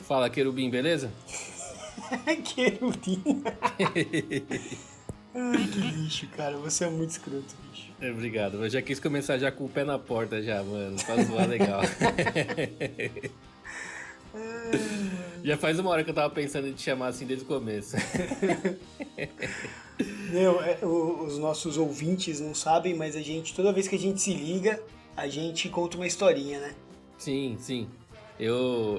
Fala, querubim, beleza? Querubim. Ai, que lixo, cara. Você é muito escroto, bicho. Obrigado, eu já quis começar já com o pé na porta já, mano, pra zoar legal. Já faz uma hora que eu tava pensando em te chamar assim desde o começo. Os nossos ouvintes não sabem, mas toda vez que a gente se liga, a gente conta uma historinha, né? Sim, sim.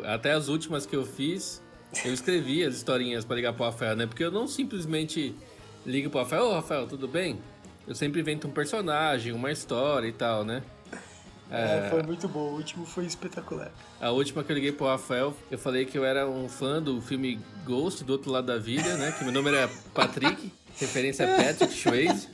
Até as últimas que eu fiz, eu escrevi as historinhas pra ligar pro Rafael, né? Porque eu não simplesmente ligo pro Rafael, ô Rafael, tudo bem? Eu sempre invento um personagem, uma história e tal, né? Foi muito bom, o último foi espetacular. A última que eu liguei pro Rafael, eu falei que eu era um fã do filme Ghost, do Outro Lado da Vida, né? Que meu nome era Patrick, referência a Patrick Swayze.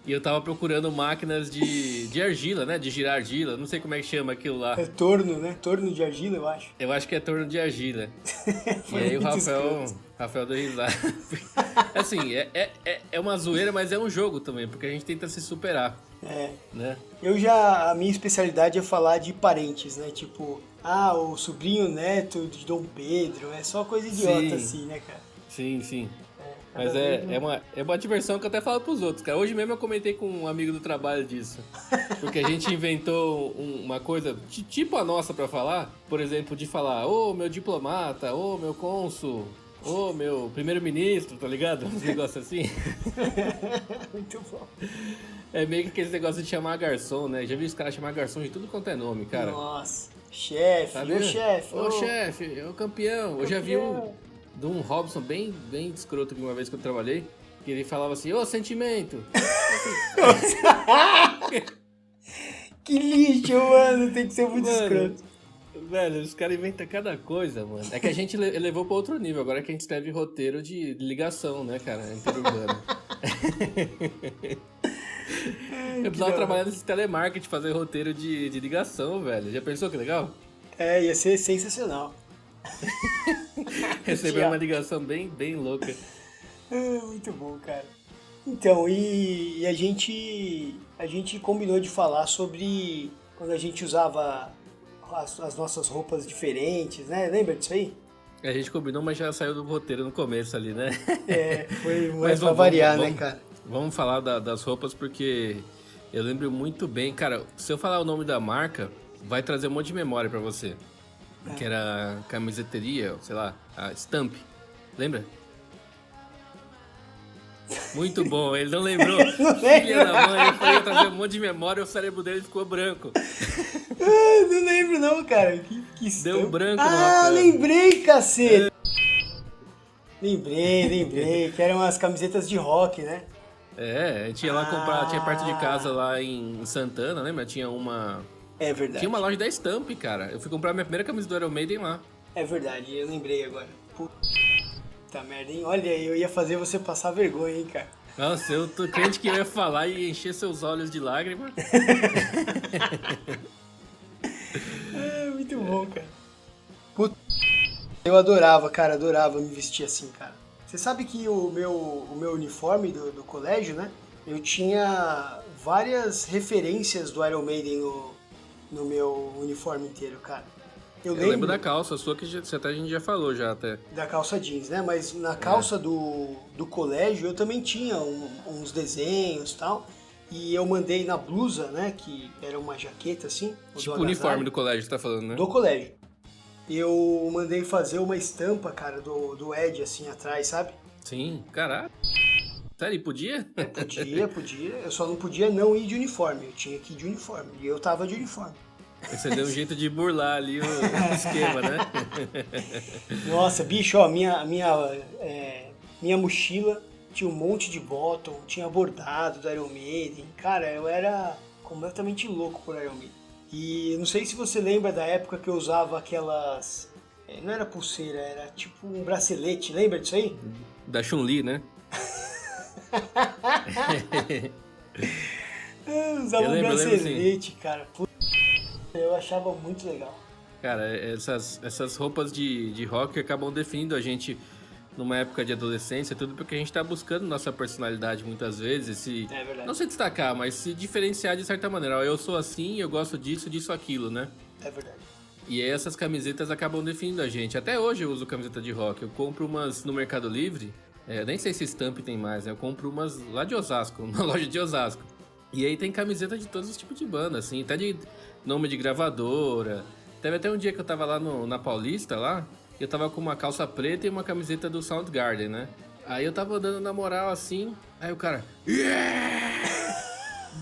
E eu tava procurando máquinas de argila, né? De girar argila, não sei como é que chama aquilo lá. É torno, né? Torno de argila, eu acho. Eu acho que é torno de argila. E Foi aí o muito Rafael deu risada. Assim, é uma zoeira, mas é um jogo também, porque a gente tenta se superar. Né? A minha especialidade é falar de parentes, né? Tipo, o sobrinho neto de Dom Pedro, é só coisa idiota assim, né, cara? Sim, sim. Mas é uma diversão que eu até falo pros outros, cara. Hoje mesmo eu comentei com um amigo do trabalho disso. Porque a gente inventou uma coisa tipo a nossa pra falar. Por exemplo, de falar, ô meu diplomata, ô meu cônsul, ô meu primeiro-ministro, tá ligado? Uns negócios assim. Muito bom. É meio que aquele negócio de chamar garçom, né? Já vi os caras chamar garçom de tudo quanto é nome, cara. Nossa, chefe, Tá ô vendo? chefe. Ô chefe, ô campeão. Eu já vi de um Robson bem escroto que uma vez que eu trabalhei, que ele falava assim, ô sentimento. Que lixo, mano, tem que ser muito escroto. Velho, os caras inventam cada coisa, mano. É que a gente levou pra outro nível, agora que a gente escreve roteiro de ligação, né, cara, interurbano. Eu precisava trabalhar nesse telemarketing, fazer roteiro de ligação, velho. Já pensou que legal? Ia ser sensacional. Receber uma ligação bem louca. Muito bom, cara. Então, e a gente combinou de falar sobre quando a gente usava as nossas roupas diferentes, né? Lembra disso aí? A gente combinou, mas já saiu do roteiro no começo ali, né? Foi mais pra variar, né, cara? Vamos falar das roupas porque eu lembro muito bem. Cara, se eu falar o nome da marca, vai trazer um monte de memória pra você. Que era camiseteria, sei lá, a Stamp. Lembra? Muito bom, ele não lembrou. Filha da mãe, eu falei, ia trazer um monte de memória e o cérebro dele ficou branco. Não lembro não, cara. Que Deu branco no Rafael. Lembrei, cacete. Lembrei, que eram as camisetas de rock, né? A gente ia lá comprar, tinha perto de casa lá em Santana, lembra? Tinha uma... É verdade. Tinha uma loja da Stamp, cara. Eu fui comprar minha primeira camisa do Iron Maiden lá. É verdade, eu lembrei agora. Puta merda, hein? Olha, eu ia fazer você passar vergonha, hein, cara. Nossa, eu tô crente que eu ia falar e encher seus olhos de lágrimas. Muito bom, cara. Puta, eu adorava me vestir assim, cara. Você sabe que o meu uniforme do colégio, né? Eu tinha várias referências do Iron Maiden no meu uniforme inteiro, cara. Eu lembro da calça sua que até a gente já falou já até. Da calça jeans, né? Mas na calça do colégio eu também tinha uns desenhos e tal. E eu mandei na blusa, né? Que era uma jaqueta assim. Tipo o uniforme do colégio, você tá falando, né? Do colégio. Eu mandei fazer uma estampa, cara, do Ed assim atrás, sabe? Sim, caraca. Sério, podia? Podia. Eu só não podia não ir de uniforme. Eu tinha que ir de uniforme. E eu tava de uniforme. Você deu um jeito de burlar ali o esquema, né? Nossa, bicho, ó, minha mochila tinha um monte de bottom, tinha bordado do Iron Maiden. Cara, eu era completamente louco por Iron Maiden. E não sei se você lembra da época que eu usava aquelas... Não era pulseira, era tipo um bracelete. Lembra disso aí? Da Chun-Li, né? Eu usava um bracelete, cara. Eu achava muito legal. Cara, essas roupas de rock acabam definindo a gente numa época de adolescência, tudo porque a gente tá buscando nossa personalidade muitas vezes, não se destacar, mas se diferenciar de certa maneira. Eu sou assim, eu gosto disso, aquilo, né? É verdade. E aí essas camisetas acabam definindo a gente. Até hoje eu uso camiseta de rock. Eu compro umas no Mercado Livre. Nem sei se Stamp tem mais, né? Eu compro umas lá de Osasco, uma loja de Osasco. E aí tem camiseta de todos os tipos de banda, assim. Até de nome de gravadora. Teve até um dia que eu tava lá na Paulista, lá. E eu tava com uma calça preta e uma camiseta do Soundgarden, né? Aí eu tava andando na moral, assim. Aí o cara... Yeah!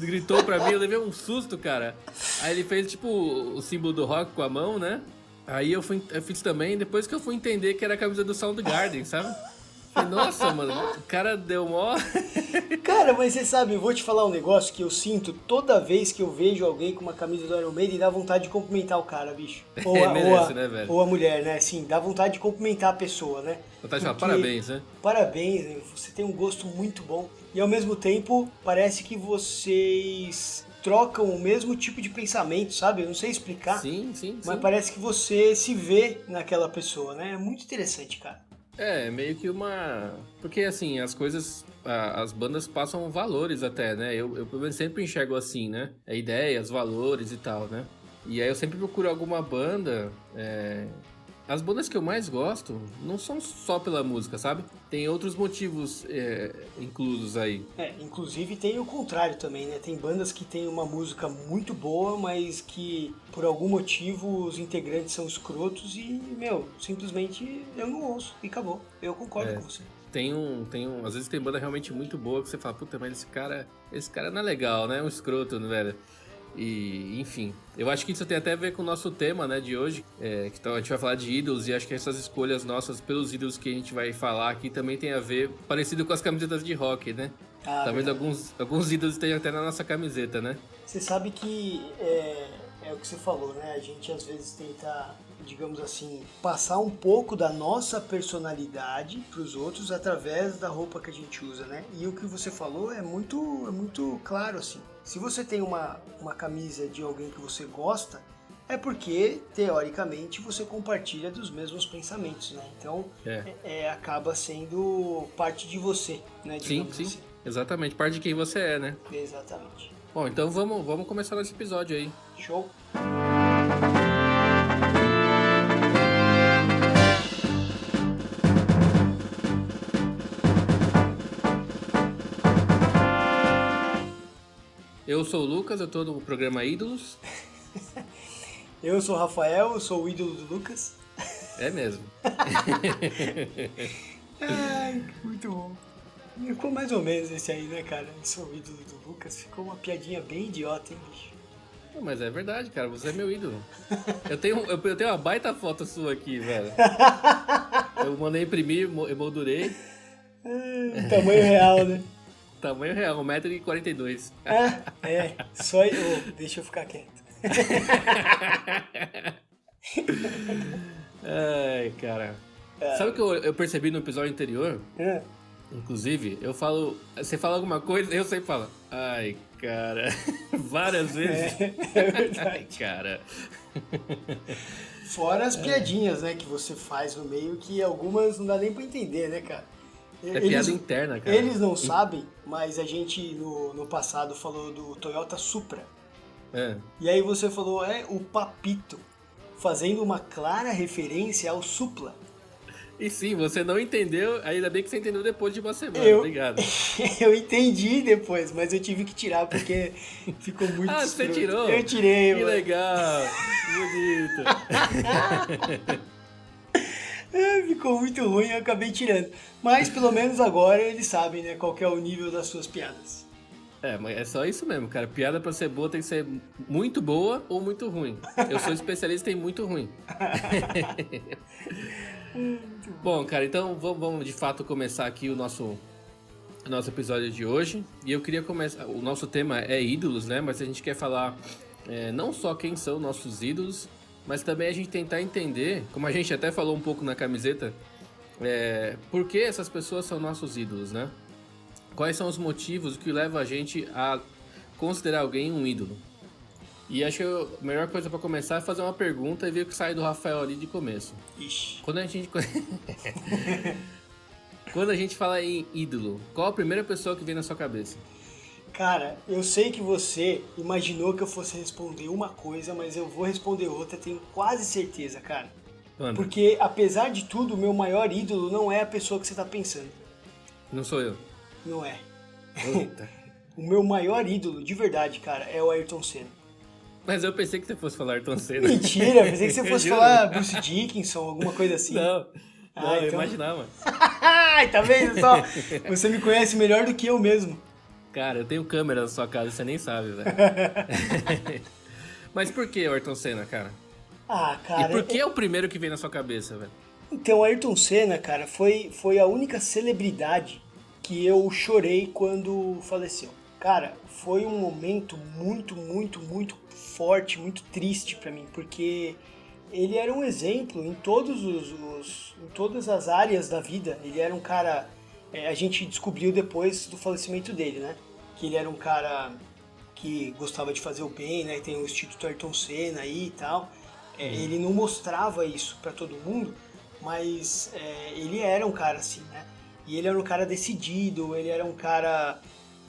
Gritou pra mim, eu levei um susto, cara. Aí ele fez, tipo, o símbolo do rock com a mão, né? Aí eu fiz também, depois que eu fui entender que era a camisa do Soundgarden, sabe? Falei, nossa, mano, o cara deu mó... Cara, mas você sabe, eu vou te falar um negócio que eu sinto toda vez que eu vejo alguém com uma camisa do Iron Maiden, dá vontade de cumprimentar o cara, bicho. Merece, né, velho? Ou a mulher, né? Assim, dá vontade de cumprimentar a pessoa, né? Vontade de falar parabéns, né? Parabéns, né? Você tem um gosto muito bom. E ao mesmo tempo, parece que vocês trocam o mesmo tipo de pensamento, sabe? Eu não sei explicar. Sim, sim, mas sim. parece que você se vê naquela pessoa, né? É muito interessante, cara. Meio que uma... Porque, assim, as coisas... As bandas passam valores até, né? Eu pelo menos sempre enxergo assim, né? Ideias, valores e tal, né? E aí eu sempre procuro alguma banda... As bandas que eu mais gosto não são só pela música, sabe? Tem outros motivos inclusos aí. Inclusive tem o contrário também, né? Tem bandas que tem uma música muito boa, mas que por algum motivo os integrantes são escrotos e, simplesmente eu não ouço e acabou. Eu concordo com você. Às vezes tem banda realmente muito boa que você fala, puta, mas esse cara não é legal, né? É um escroto, velho. E, enfim, eu acho que isso tem até a ver com o nosso tema, né, de hoje, que a gente vai falar de ídolos, e acho que essas escolhas nossas pelos ídolos que a gente vai falar aqui também tem a ver, parecido com as camisetas de rock, né? Talvez alguns ídolos tenham até na nossa camiseta, né? Você sabe que é o que você falou, né? A gente às vezes tenta, digamos assim, passar um pouco da nossa personalidade para os outros através da roupa que a gente usa, né? E o que você falou é muito claro, assim. Se você tem uma camisa de alguém que você gosta, é porque, teoricamente, você compartilha dos mesmos pensamentos, né? Então, acaba sendo parte de você, né? Sim, assim. Exatamente. Parte de quem você é, né? Exatamente. Bom, então vamos começar nosso episódio aí. Show! Eu sou o Lucas, eu tô no programa Ídolos. Eu sou o Rafael, eu sou o ídolo do Lucas. É mesmo. Ai, muito bom. Ficou mais ou menos esse aí, né, cara? Eu sou o ídolo do Lucas. Ficou uma piadinha bem idiota, hein, bicho? Mas é verdade, cara. Você é meu ídolo. Eu tenho uma baita foto sua aqui, velho. Eu mandei imprimir, emoldurei. Tamanho real, né? Tamanho real, 1,42 m. Só deixa eu ficar quieto. Ai, cara. Sabe o que eu percebi no episódio anterior? Inclusive, você fala alguma coisa, eu sempre falo, ai, cara, várias vezes. É verdade. Ai, cara. Fora as piadinhas, né, que você faz no meio, que algumas não dá nem pra entender, né, cara? Piada interna, cara. Eles não sabem, mas a gente no passado falou do Toyota Supra. E aí você falou, o Papito, fazendo uma clara referência ao Supla. E sim, você não entendeu, ainda bem que você entendeu depois de uma semana, obrigado. Eu entendi depois, mas eu tive que tirar porque ficou muito escroto. Você tirou? Eu tirei, que mano. Legal, bonito. Ficou muito ruim, eu acabei tirando. Mas pelo menos agora eles sabem, né, qual que é o nível das suas piadas. Mas é só isso mesmo, cara. Piada pra ser boa tem que ser muito boa ou muito ruim. Eu sou especialista em muito ruim. Bom, cara, então vamos de fato começar aqui o nosso episódio de hoje. E eu queria começar... O nosso tema é ídolos, né? Mas a gente quer falar não só quem são nossos ídolos, mas também a gente tentar entender, como a gente até falou um pouco na camiseta, por que essas pessoas são nossos ídolos, né? Quais são os motivos que levam a gente a considerar alguém um ídolo? E acho que a melhor coisa pra começar é fazer uma pergunta e ver o que sai do Rafael ali de começo. Ixi. Quando a gente fala em ídolo, qual a primeira pessoa que vem na sua cabeça? Cara, eu sei que você imaginou que eu fosse responder uma coisa, mas eu vou responder outra, tenho quase certeza, cara. Anda, Porque, apesar de tudo, o meu maior ídolo não é a pessoa que você tá pensando. não sou eu. Não é. Puta. O meu maior ídolo, de verdade, cara, é o Ayrton Senna. Mas eu pensei que você fosse falar Ayrton Senna. Mentira, pensei que você fosse Juro. falar Bruce Dickinson, alguma coisa assim. Não, não, Ah, eu então. imaginava. Ai, tá vendo só? Você me conhece melhor do que eu mesmo. Cara, eu tenho câmera na sua casa, você nem sabe, velho. Mas por que o Ayrton Senna, cara? Ah, E cara. por que é o primeiro que vem na sua cabeça, velho? Então, Ayrton Senna, cara, foi a única celebridade que eu chorei quando faleceu. Cara, foi um momento muito, muito, muito forte, muito triste pra mim, porque ele era um exemplo em em todas as áreas da vida. Ele era um cara, a gente descobriu depois do falecimento dele, né? Que ele era um cara que gostava de fazer o bem, né? Tem o Instituto Ayrton Senna aí e tal. Ele não mostrava isso pra todo mundo, mas ele era um cara assim, né? E ele era um cara decidido, ele era um cara...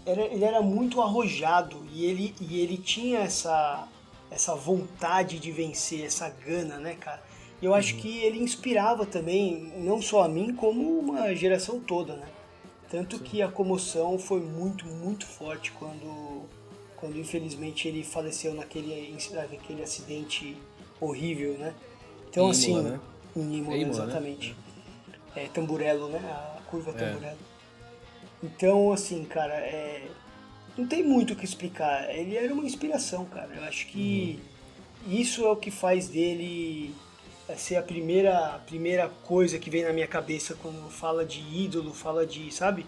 ele era muito arrojado e ele tinha essa vontade de vencer, essa gana, né, cara? E eu acho que ele inspirava também, não só a mim, como uma geração toda, né? Tanto Sim. que a comoção foi muito, muito forte quando infelizmente ele faleceu naquele acidente horrível, né? Então, Em Imola, assim, né? em É Imola, Imola, né? exatamente. Tamburello, né? A curva É. Tamburello. Então, assim, cara, não tem muito o que explicar. Ele era uma inspiração, cara. Eu acho que isso é o que faz dele ser a primeira coisa que vem na minha cabeça quando fala de ídolo, fala de, sabe?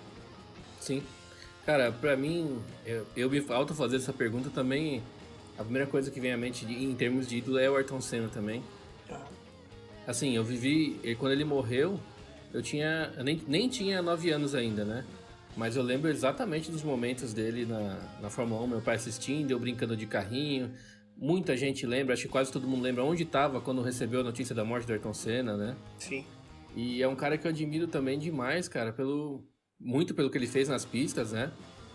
Sim. Cara, pra mim, eu me falta fazer essa pergunta também. A primeira coisa que vem à mente em termos de ídolo é o Ayrton Senna também. Ah, Assim, eu vivi. Quando ele morreu, eu nem tinha 9 anos ainda, né? Mas eu lembro exatamente dos momentos dele na Fórmula 1, meu pai assistindo, eu brincando de carrinho. Muita gente lembra, acho que quase todo mundo lembra onde estava quando recebeu a notícia da morte do Ayrton Senna, né? sim. E é um cara que eu admiro também demais, cara, muito pelo que ele fez nas pistas, né?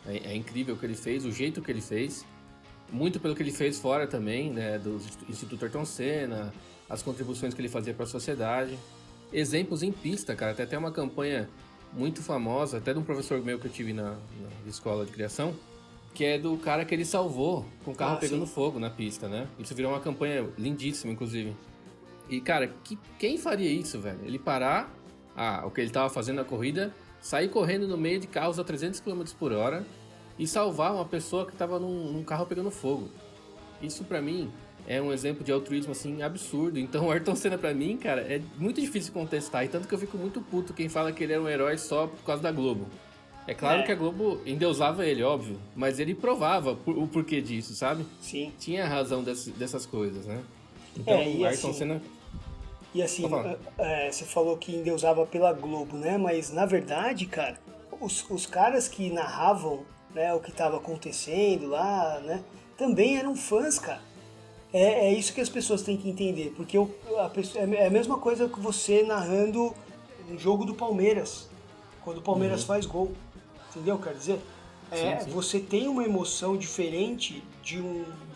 É incrível o que ele fez, o jeito que ele fez. Muito pelo que ele fez fora também, né? Do Instituto Ayrton Senna, as contribuições que ele fazia para a sociedade. Exemplos em pista, cara. Tem até uma campanha muito famosa, até de um professor meu que eu tive na escola de criação, que é do cara que ele salvou com o carro pegando Sim. fogo na pista, né? Isso virou uma campanha lindíssima, inclusive. E, cara, quem faria isso, velho? Ele parar o que ele tava fazendo na corrida, sair correndo no meio de carros a 300 km por hora e salvar uma pessoa que tava num carro pegando fogo. Isso, pra mim, é um exemplo de altruísmo, assim, absurdo. Então, o Ayrton Senna, pra mim, cara, é muito difícil contestar. E tanto que eu fico muito puto quem fala que ele era um herói só por causa da Globo. É claro que a É, Globo endeusava ele, óbvio, mas ele provava o porquê disso, sabe? sim. Tinha razão dessas coisas, né? Então, E Ayrton assim, Senna... E assim, Pode falar. você falou que endeusava pela Globo, né? Mas na verdade, cara, os caras que narravam, né, o que estava acontecendo lá, né, também eram fãs, cara. É isso que as pessoas têm que entender, porque é a mesma coisa que você narrando um jogo do Palmeiras, quando o Palmeiras faz gol, entendeu? Quer dizer, Sim, sim. você tem uma emoção diferente de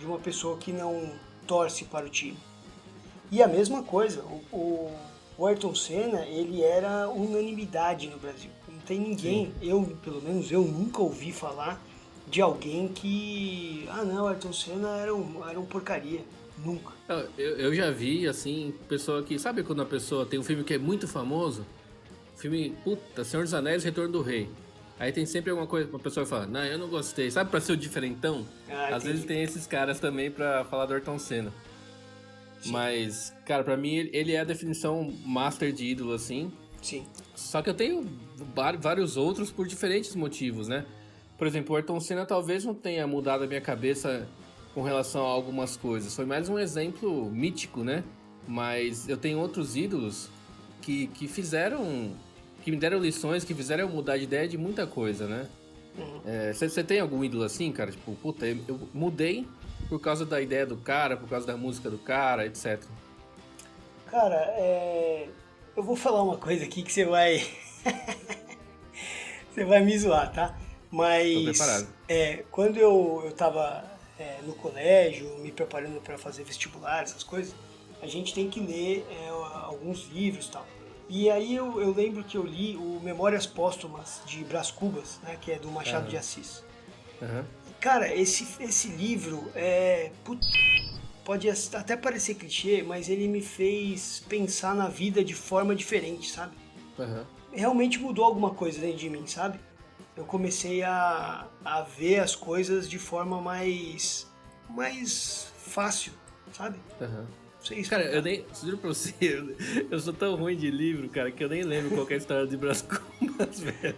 uma pessoa que não torce para o time. E a mesma coisa, o Ayrton Senna, ele era unanimidade no Brasil. Não tem Sim. ninguém, pelo menos eu nunca ouvi falar de alguém que, não, Ayrton Senna era um porcaria. Nunca. Eu já vi, assim, pessoa que... Sabe quando a pessoa tem um filme que é muito famoso? Filme, puta, Senhor dos Anéis, Retorno do Rei. Aí tem sempre alguma coisa, uma pessoa que fala, não, eu não gostei. Sabe, pra ser o diferentão? Às vezes Entendi. tem esses caras também pra falar do Ayrton Senna. Sim, Mas, cara, pra mim ele é a definição master de ídolo, assim. sim. Só que eu tenho vários outros por diferentes motivos, né? Por exemplo, o Ayrton Senna talvez não tenha mudado a minha cabeça com relação a algumas coisas. Foi mais um exemplo mítico, né? Mas eu tenho outros ídolos que fizeram... Que me deram lições, que fizeram eu mudar de ideia de muita coisa, né? Você tem algum ídolo assim, cara? Tipo, puta, eu mudei por causa da ideia do cara, por causa da música do cara, etc. Cara, eu vou falar uma coisa aqui que você vai me zoar, tá? Tô Mas preparado. quando eu tava no colégio, me preparando para fazer vestibular, essas coisas, a gente tem que ler alguns livros e tal. E aí eu lembro que eu li o Memórias Póstumas de Brás Cubas, né, que é do Machado de Aham. Assis. Aham. Cara, esse livro pode até parecer clichê, mas ele me fez pensar na vida de forma diferente, sabe? Aham. Realmente mudou alguma coisa dentro de mim, sabe? Eu comecei a ver as coisas de forma mais fácil, sabe? Aham. Não sei Cara, eu explicar. nem. Juro pra você, eu sou tão ruim de livro, cara, que eu nem lembro qual que é a história de Brás Cubas, velho.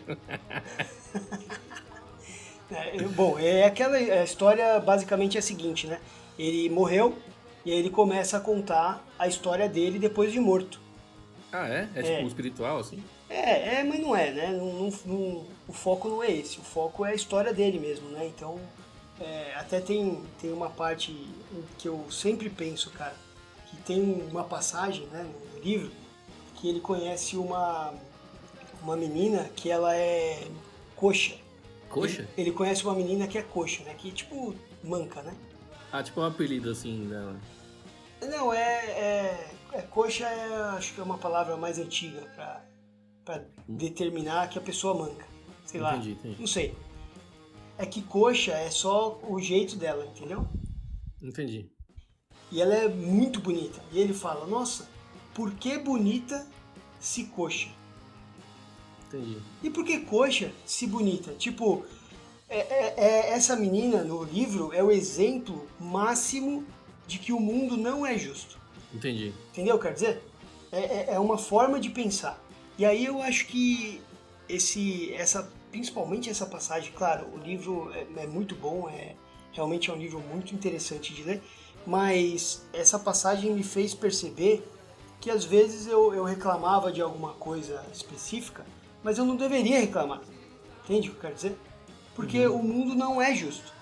Bom, a história basicamente é a seguinte, né? Ele morreu e aí ele começa a contar a história dele depois de morto. Ah, é? É tipo É, espiritual, assim? mas não é, né? O foco não é esse. O foco é a história dele mesmo, né? Então, até tem uma parte que eu sempre penso, cara, que tem uma passagem, né, no livro, que ele conhece uma menina que ela é coxa. Ele, Coxa? ele conhece uma menina que é coxa, né? Que tipo manca, né? Ah, tipo um apelido, assim, dela. Não, coxa acho que é uma palavra mais antiga pra determinar que a pessoa manca. Sei lá, Entendi, entendi. não sei. É que coxa é só o jeito dela, entendeu? Entendi. E ela é muito bonita. E ele fala, nossa, por que bonita se coxa? Entendi. E por que coxa se bonita? Tipo, essa menina no livro é o exemplo máximo de que o mundo não é justo. Entendi. Entendeu? Quer dizer, é uma forma de pensar. E aí eu acho que principalmente essa passagem, claro, o livro é muito bom, realmente é um livro muito interessante de ler, mas essa passagem me fez perceber que às vezes eu reclamava de alguma coisa específica, mas eu não deveria reclamar. Entende o que eu quero dizer? Porque Uhum. o mundo não é justo.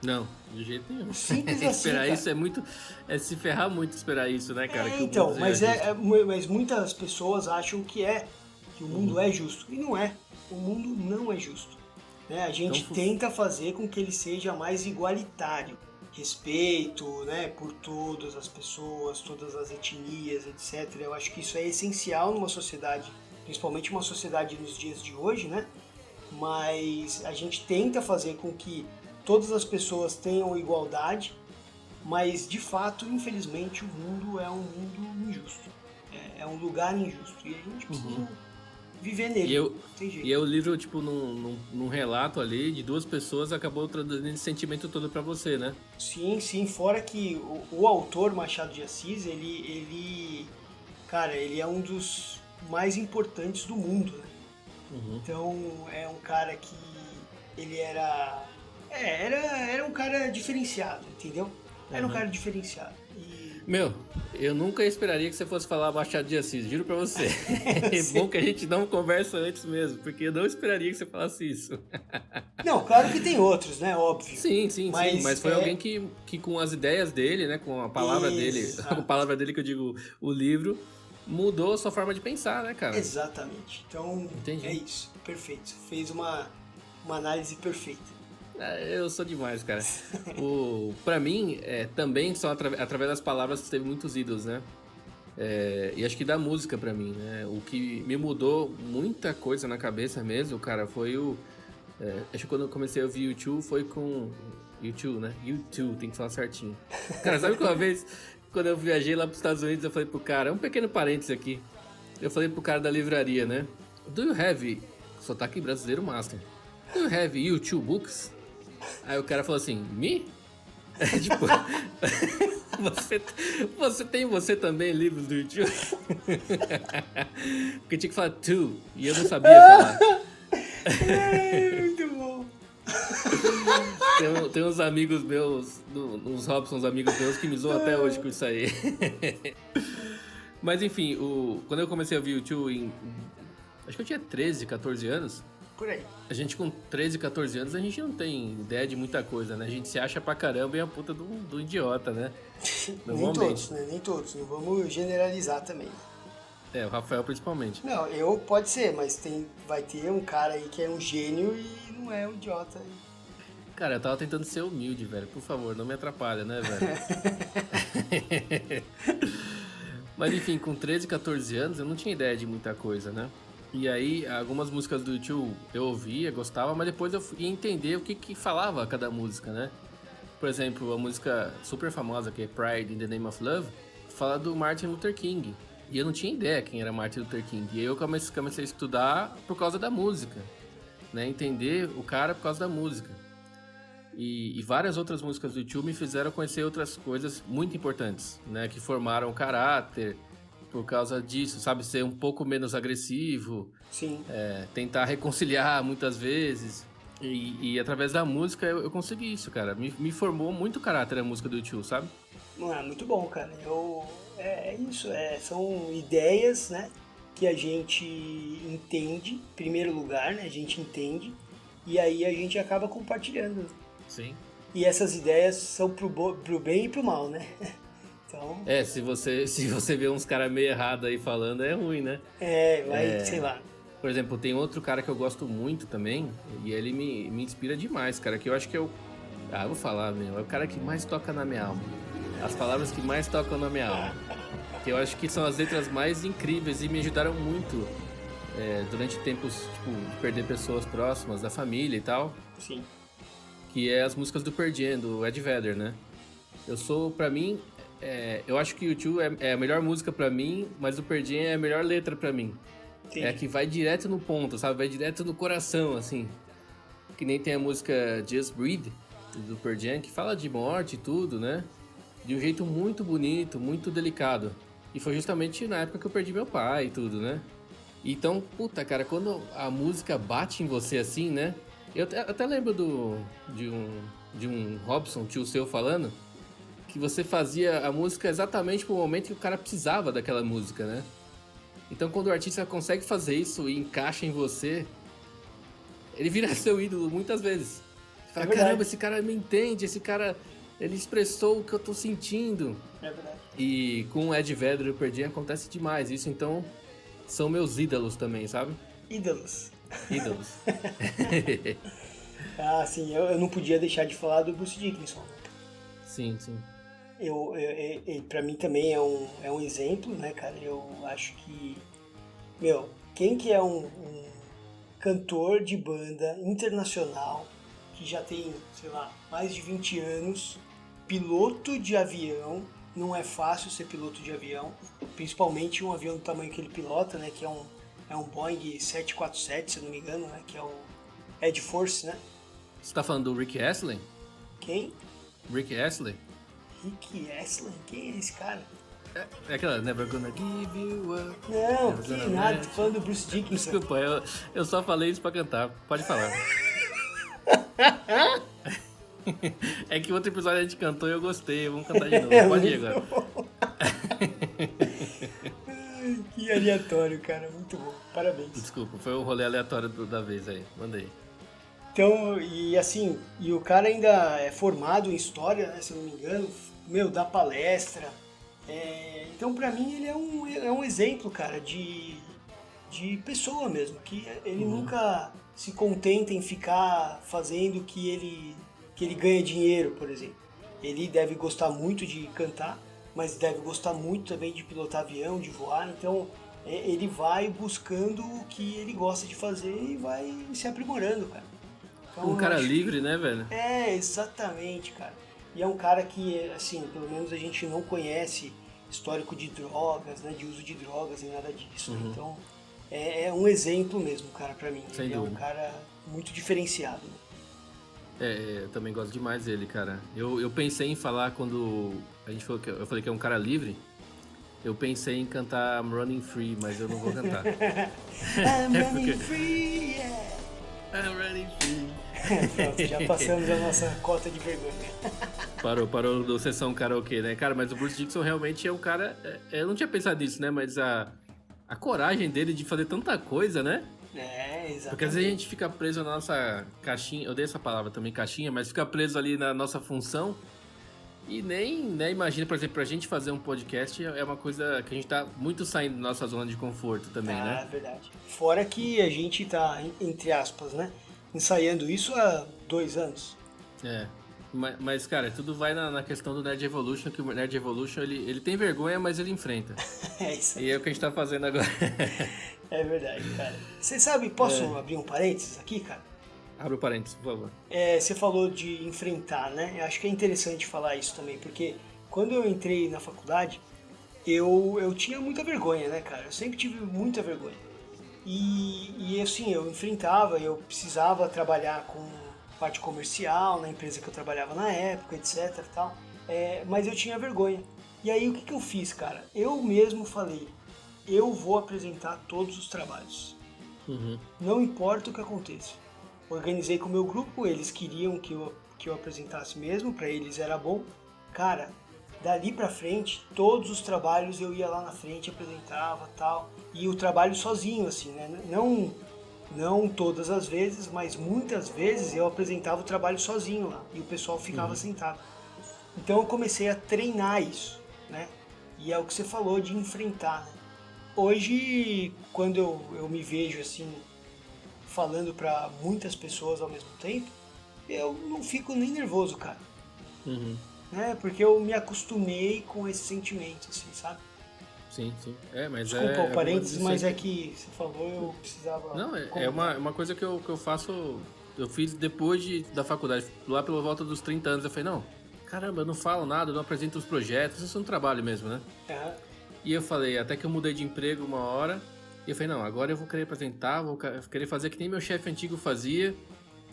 Não, de jeito nenhum. Simples assim, Esperar cara. isso é muito. É se ferrar muito esperar isso, né, cara? Que o mundo Então, seja justo. mas muitas pessoas acham que o mundo Uhum. é justo. E não é. O mundo não é justo. Né? A Então, gente tenta fazer com que ele seja mais igualitário. Respeito, né, por todas as pessoas, todas as etnias, etc. Eu acho que isso é essencial numa sociedade, principalmente uma sociedade nos dias de hoje, né? Mas a gente tenta fazer com que todas as pessoas tenham igualdade, mas de fato, infelizmente, o mundo é um mundo injusto. É um lugar injusto e a gente uhum. precisa viver E nele. eu. Não tem E jeito. é o livro, tipo, num relato ali de duas pessoas, acabou traduzindo esse sentimento todo pra você, né? Sim, sim. Fora que o autor Machado de Assis, cara, ele é um dos mais importantes do mundo, né? Uhum. Então é um cara que ele era um cara diferenciado, entendeu? Era um Uhum. cara diferenciado. E Meu, eu nunca esperaria que você fosse falar Machado de Assis, juro pra você. É bom que a gente não conversa antes mesmo, porque eu não esperaria que você falasse isso. não, claro que tem outros, né? Óbvio. Sim, sim, sim, mas Mas foi alguém que com as ideias dele, né, com a palavra dele, com a exato, palavra dele que eu digo, o livro, mudou a sua forma de pensar, né, cara? exatamente. Então é Entendi. isso, perfeito. Fez uma análise perfeita. Eu sou demais, cara. Pra mim, também são através das palavras que teve muitos ídolos, né? E acho que da música pra mim, né? O que me mudou muita coisa na cabeça mesmo, cara, foi acho que quando eu comecei a ouvir YouTube foi com. YouTube, né? YouTube, tem que falar certinho. Cara, sabe que uma vez, quando eu viajei lá pros Estados Unidos, eu falei pro cara, um pequeno parênteses aqui. Eu falei pro cara da livraria, né? Do you have. Sotaque brasileiro master. Do you have YouTube books? Aí o cara falou assim, me? Tipo, você, você também livros do YouTube? Porque tinha que falar to, e eu não sabia falar. Muito bom. Tem uns amigos meus, uns Robsons amigos meus que me zoam até hoje com isso aí. Mas enfim, quando eu comecei a ouvir YouTube, acho que eu tinha 13, 14 anos. Por aí. A gente com 13, 14 anos, a gente não tem ideia de muita coisa, né? A gente se acha pra caramba e é a puta do idiota, né? Nem todos, Normalmente. né? Nem todos. Não vamos generalizar também. O Rafael principalmente. Não, eu pode ser, mas vai ter um cara aí que é um gênio e não é um idiota. Cara, eu tava tentando ser humilde, velho. Por favor, não me atrapalha, né, velho? Mas enfim, com 13, 14 anos eu não tinha ideia de muita coisa, né? E aí, algumas músicas do YouTube eu ouvia, gostava, mas depois eu ia entender o que falava cada música, né? Por exemplo, a música super famosa, que é Pride in the Name of Love, fala do Martin Luther King. E eu não tinha ideia quem era Martin Luther King. E aí eu comecei a estudar por causa da música, né? Entender o cara por causa da música. E várias outras músicas do YouTube me fizeram conhecer outras coisas muito importantes, né? Que formaram o caráter por causa disso, sabe? Ser um pouco menos agressivo. Sim. Tentar reconciliar muitas vezes. E através da música eu consegui isso, cara. Me formou muito o caráter a música do YouTube, sabe? Não é muito bom, cara. É isso, são ideias, né? Que a gente entende, em primeiro lugar, né? A gente entende. E aí a gente acaba compartilhando. Sim. E essas ideias são pro bem e pro mal, né? Então... se você vê uns caras meio errados aí falando, é ruim, né? Sei lá. Por exemplo, tem outro cara que eu gosto muito também, e ele me inspira demais, cara, que eu acho que é o... eu vou falar, meu, é o cara que mais toca na minha alma. As palavras que mais tocam na minha alma. Que eu acho que são as letras mais incríveis e me ajudaram muito durante tempos, tipo, de perder pessoas próximas, da família e tal. Sim. Que é as músicas do Pearl Jam, do Ed Vedder, né? Pra mim, eu acho que o U2 é a melhor música pra mim, mas o Pearl Jam é a melhor letra pra mim. Sim. É a que vai direto no ponto, sabe? Vai direto no coração, assim. Que nem tem a música Just Breathe, do Pearl Jam, que fala de morte e tudo, né? De um jeito muito bonito, muito delicado. E foi justamente na época que eu perdi meu pai e tudo, né? Então, puta, cara, quando a música bate em você assim, né? Eu até lembro de um Robson, tio seu, falando que você fazia a música exatamente pro momento que o cara precisava daquela música, né? Então, quando o artista consegue fazer isso e encaixa em você, ele vira seu ídolo muitas vezes. Você fala, caramba, esse cara me entende, esse cara, ele expressou o que eu tô sentindo. É verdade. E com o Ed Vedder e o Pearl Jam acontece demais isso, então são meus ídolos também, sabe? Ídolos. Sim, eu não podia deixar de falar do Bruce Dickinson. Sim. Pra mim também é um exemplo, né, cara? Eu acho que, quem que é um cantor de banda internacional que já tem, sei lá, mais de 20 anos, piloto de avião, não é fácil ser piloto de avião, principalmente um avião do tamanho que ele pilota, né, que é um Boeing 747, se eu não me engano, né, que é o Air Force, né? Você tá falando do Rick Astley? Quem? Rick Astley? Rick Astley? Quem é esse cara? É aquela Never Gonna Give You Up. Não, que nada, tô falando do Bruce Dickinson. Desculpa, eu só falei isso pra cantar. Pode falar. É que outro episódio a gente cantou e eu gostei. Vamos cantar de novo. Pode ir agora. Que aleatório, cara. Muito bom. Parabéns. Desculpa, foi o rolê aleatório da vez aí. Manda aí. Então, e o cara ainda é formado em história, né, se eu não me engano. Dá palestra. Então, pra mim, ele é um exemplo, cara, de pessoa mesmo. Que ele nunca se contenta em ficar fazendo que ele ganha dinheiro, por exemplo. Ele deve gostar muito de cantar, mas deve gostar muito também de pilotar avião, de voar. Então, ele vai buscando o que ele gosta de fazer e vai se aprimorando, cara. Então, um cara livre, né, velho? Exatamente, cara. E é um cara que, assim, pelo menos a gente não conhece histórico de drogas, né, de uso de drogas e nada disso. Né? Então, é um exemplo mesmo, cara, pra mim. Sem ele dúvida. É um cara muito diferenciado. Né? Eu também gosto demais dele, cara. Eu pensei em falar quando a gente falou eu falei que é um cara livre. Eu pensei em cantar I'm Running Free, mas eu não vou cantar. I'm running free, yeah. I'm running free. Pronto, já passamos a nossa cota de vergonha. Parou do sessão karaokê, né? Cara, mas o Bruce Dickinson realmente é um cara... eu não tinha pensado nisso, né? Mas a coragem dele de fazer tanta coisa, né? Exatamente. Porque às vezes a gente fica preso na nossa caixinha... Eu odeio essa palavra também, caixinha, mas fica preso ali na nossa função E nem, né, imagina, por exemplo, pra gente fazer um podcast é uma coisa que a gente tá muito saindo da nossa zona de conforto também, né? É verdade. Fora que a gente tá, entre aspas, né? Ensaiando isso há 2 anos. É. Mas, cara, tudo vai na questão do Nerd Evolution, que o Nerd Evolution, ele tem vergonha, mas ele enfrenta. É isso aí. E é o que a gente tá fazendo agora. É verdade, cara. Você sabe, posso abrir um parênteses aqui, cara? Abre o parênteses, por favor. Você falou de enfrentar, né? Eu acho que é interessante falar isso também, porque quando eu entrei na faculdade, eu tinha muita vergonha, né, cara? Eu sempre tive muita vergonha. E assim, eu enfrentava, eu precisava trabalhar com parte comercial na empresa que eu trabalhava na época, etc e tal. Mas eu tinha vergonha. E aí o que eu fiz, cara? Eu mesmo falei, eu vou apresentar todos os trabalhos. Uhum. Não importa o que aconteça. Organizei com o meu grupo, eles queriam que eu apresentasse mesmo, pra eles era bom. Cara, dali pra frente, todos os trabalhos eu ia lá na frente, apresentava tal. E o trabalho sozinho, assim, né? Não todas as vezes, mas muitas vezes eu apresentava o trabalho sozinho lá. E o pessoal ficava sentado. Então eu comecei a treinar isso, né? E é o que você falou de enfrentar, né? Hoje, quando eu me vejo assim, falando pra muitas pessoas ao mesmo tempo, eu não fico nem nervoso, cara. Uhum. Né? Porque eu me acostumei com esse sentimento, assim, sabe? Sim. Mas Desculpa o parênteses, mas sempre... é que você falou, eu precisava... Não, é uma coisa que eu faço... Eu fiz depois da faculdade, lá pela volta dos 30 anos, eu falei, não, caramba, eu não falo nada, eu não apresento os projetos, isso é um trabalho mesmo, né? Uhum. E eu falei, até que eu mudei de emprego uma hora, e eu falei, não, agora eu vou querer apresentar, vou querer fazer que nem meu chefe antigo fazia.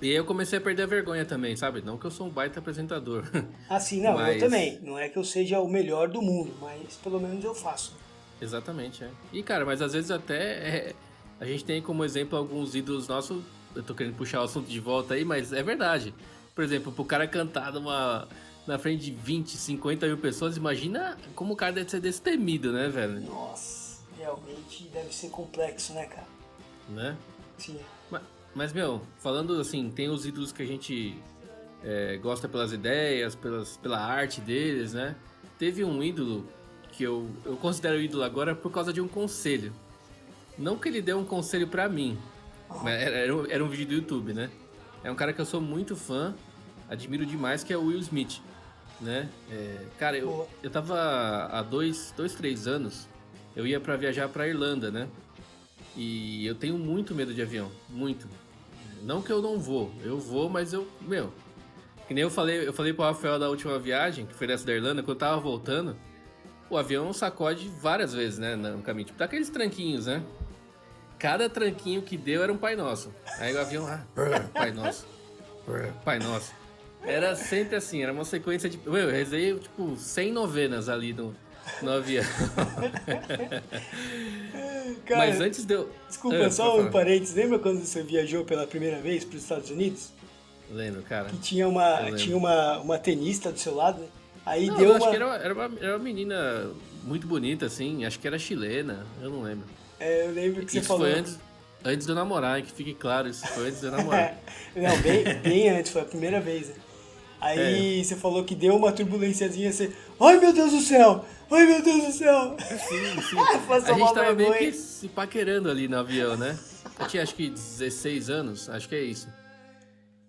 E aí eu comecei a perder a vergonha também, sabe? Não que eu sou um baita apresentador. Assim, não, mas... eu também. Não é que eu seja o melhor do mundo, mas pelo menos eu faço. Exatamente, é. E, cara, mas às vezes até a gente tem como exemplo alguns ídolos nossos. Eu tô querendo puxar o assunto de volta aí, mas é verdade. Por exemplo, pro cara cantar na frente de 20, 50 mil pessoas, imagina como o cara deve ser destemido, né, velho? Nossa, realmente deve ser complexo, né, cara? Né? Sim. Mas, meu, falando assim, tem os ídolos que a gente gosta pelas ideias, pela arte deles, né? Teve um ídolo que eu considero ídolo agora por causa de um conselho. Não que ele deu um conselho pra mim, mas era um vídeo do YouTube, né? É um cara que eu sou muito fã, admiro demais, que é o Will Smith, né? Cara, eu tava há 3 anos, eu ia pra viajar pra Irlanda, né? E eu tenho muito medo de avião, muito. Não que eu não vou, eu vou, mas que nem eu falei pro Rafael da última viagem, que foi dessa da Irlanda, quando eu tava voltando, o avião sacode várias vezes, né, no caminho. Tipo, daqueles tranquinhos, né? Cada tranquinho que deu era um Pai Nosso. Aí o avião, Pai Nosso, Pai Nosso. Era sempre assim, era uma sequência de... Eu rezei, tipo, 100 novenas ali no avião. Cara, mas antes de eu... Desculpa, só um parênteses. Lembra quando você viajou pela primeira vez para os Estados Unidos? Lembro, cara. Que tinha uma tenista do seu lado, né? Aí não, deu eu uma... acho que era uma menina muito bonita, assim. Acho que era chilena, eu não lembro. Eu lembro que você isso falou... Foi antes de eu namorar, hein, que fique claro. Isso foi antes de eu namorar. Não, bem antes, foi a primeira vez, né? Aí você falou que deu uma turbulênciazinha, você... Ai, meu Deus do céu! Ai, meu Deus do céu! Sim. A gente tava meio que se paquerando ali no avião, né? Eu tinha acho que 16 anos, acho que é isso.